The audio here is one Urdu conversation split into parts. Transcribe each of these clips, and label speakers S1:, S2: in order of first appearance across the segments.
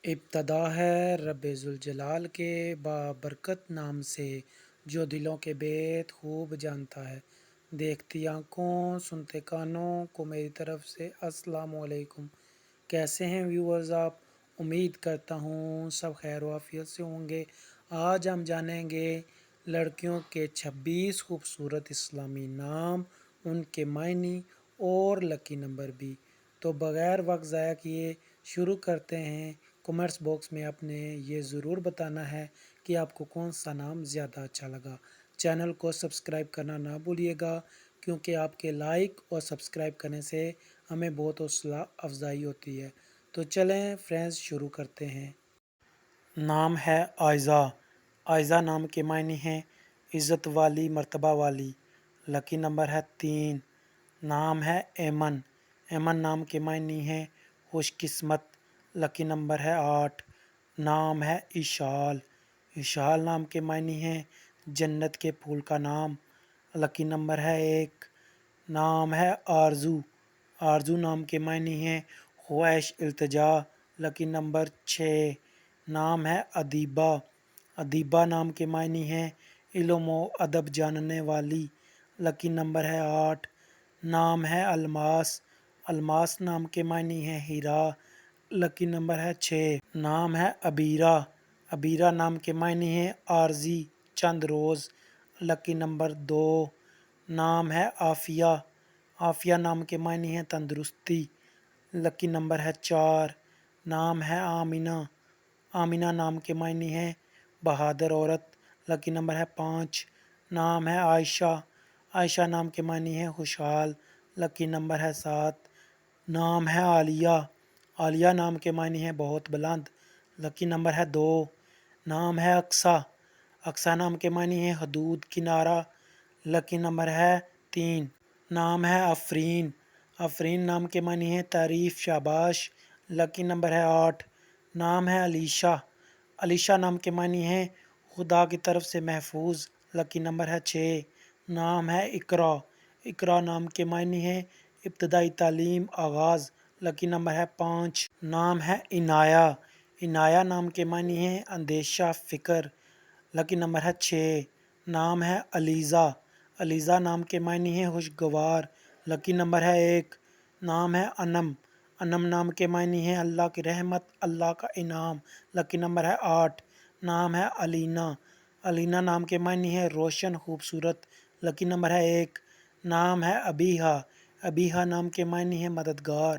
S1: ابتدا ہے رب ذوالجلال کے بابرکت نام سے، جو دلوں کے بیت خوب جانتا ہے۔ دیکھتی آنکھوں سنتے کانوں کو میری طرف سے السلام علیکم۔ کیسے ہیں ویورز آپ؟ امید کرتا ہوں سب خیر و عافیت سے ہوں گے۔ آج ہم جانیں گے لڑکیوں کے 26 خوبصورت اسلامی نام، ان کے معنی اور لکی نمبر بھی۔ تو بغیر وقت ضائع کیے شروع کرتے ہیں۔ کمنٹس باکس میں آپ نے یہ ضرور بتانا ہے کہ آپ کو کون سا نام زیادہ اچھا لگا۔ چینل کو سبسکرائب کرنا نہ بھولیے گا، کیونکہ آپ کے لائک اور سبسکرائب کرنے سے ہمیں بہت حوصلہ افزائی ہوتی ہے۔ تو چلیں فرینڈز شروع کرتے ہیں۔ نام ہے عائزہ۔ عائزہ نام کے معنی ہیں عزت والی، مرتبہ والی۔ لکی نمبر ہے 3۔ نام ہے ایمن۔ ایمن نام کے معنی ہیں خوش قسمت۔ لکی نمبر ہے 8۔ نام ہے اشال۔ اشال نام کے معنی ہیں جنت کے پھول کا نام۔ لکی نمبر ہے 1۔ نام ہے آرزو۔ آرزو نام کے معنی ہیں خواہش، التجا۔ لکی نمبر 6۔ نام ہے ادیبہ۔ ادیبہ نام کے معنی ہیں علم و ادب جاننے والی۔ لکی نمبر ہے 8۔ نام ہے الماس۔ الماس نام کے معنی ہیں ہیرا۔ لکی نمبر ہے 6۔ نام ہے عبیرہ۔ عبیرہ نام کے معنی ہیں عارضی، چند روز۔ لکی نمبر 2۔ نام ہے عافیہ۔ عافیہ نام کے معنی ہیں تندرستی۔ لکی نمبر ہے 4۔ نام ہے آمینہ۔ آمینہ نام کے معنی ہیں بہادر عورت۔ لکی نمبر ہے 5۔ نام ہے عائشہ۔ عائشہ نام کے معنی ہیں خوشحال۔ لکی نمبر ہے 7۔ نام ہے عالیہ۔ عالیہ نام کے معنی ہیں بہت بلند۔ لکی نمبر ہے 2۔ نام ہے اقصیٰ۔ اقصیٰ نام کے معنی ہیں حدود، کنارہ۔ لکی نمبر ہے 3۔ نام ہے آفرین۔ آفرین نام کے معنی ہیں تعریف، شاباش۔ لکی نمبر ہے 8۔ نام ہے علیشہ۔ علیشہ نام کے معنی ہیں خدا کی طرف سے محفوظ۔ لکی نمبر ہے 6۔ نام ہے اقرا۔ اقرا نام کے معنی ہیں ابتدائی تعلیم، آغاز۔ لکی نمبر ہے 5۔ نام ہے عنایہ۔ عنایہ نام کے معنی ہیں اندیشہ، فکر۔ لکی نمبر ہے 6۔ نام ہے علیزہ۔ علیزہ نام کے معنی ہیں خوشگوار۔ لکی نمبر ہے 1۔ نام ہے انم۔ انم نام کے معنی ہیں اللہ کی رحمت، اللہ کا انعام۔ لکی نمبر ہے 8۔ نام ہے علینا۔ علینا نام کے معنی ہیں روشن، خوبصورت۔ لکی نمبر ہے 1۔ نام ہے ابیہا۔ ابیہا نام کے معنی ہیں مددگار۔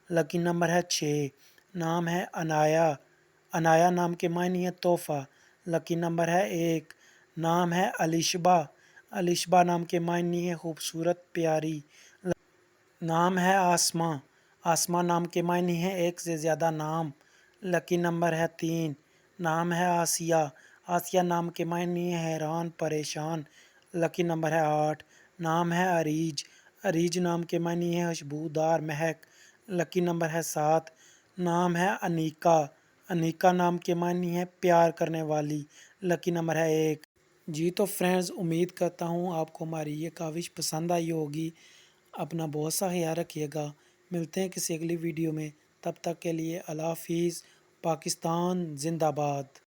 S1: لکی نمبر ہے 6۔ نام ہے عنایہ۔ عنایہ نام کے معنی ہیں تحفہ۔ لکی نمبر ہے 1۔ نام ہے الشبہ۔ الشبہ نام کے معنی ہیں خوبصورت، پیاری۔ نام ہے آسماں۔ آسماں نام کے معنی ہیں ایک سے زیادہ نام۔ لکی نمبر ہے 3۔ نام ہے آسیہ۔ آسیہ نام کے معنی ہیں حیران، پریشان۔ لکی نمبر ہے 8۔ نام ہے عریج۔ عریج نام کے معنی ہیں خوشبودار، مہک۔ لکی نمبر ہے 7۔ نام ہے انیکا۔ انیکا نام کے معنی ہیں پیار کرنے والی۔ لکی نمبر ہے 1۔ جی تو فرینڈز، امید کرتا ہوں آپ کو ہماری یہ کاوش پسند آئی ہوگی۔ اپنا بہت سا خیال رکھیے گا۔ ملتے ہیں کسی اگلی ویڈیو میں، تب تک کے لیے اللہ حافظ۔ پاکستان زندہ باد۔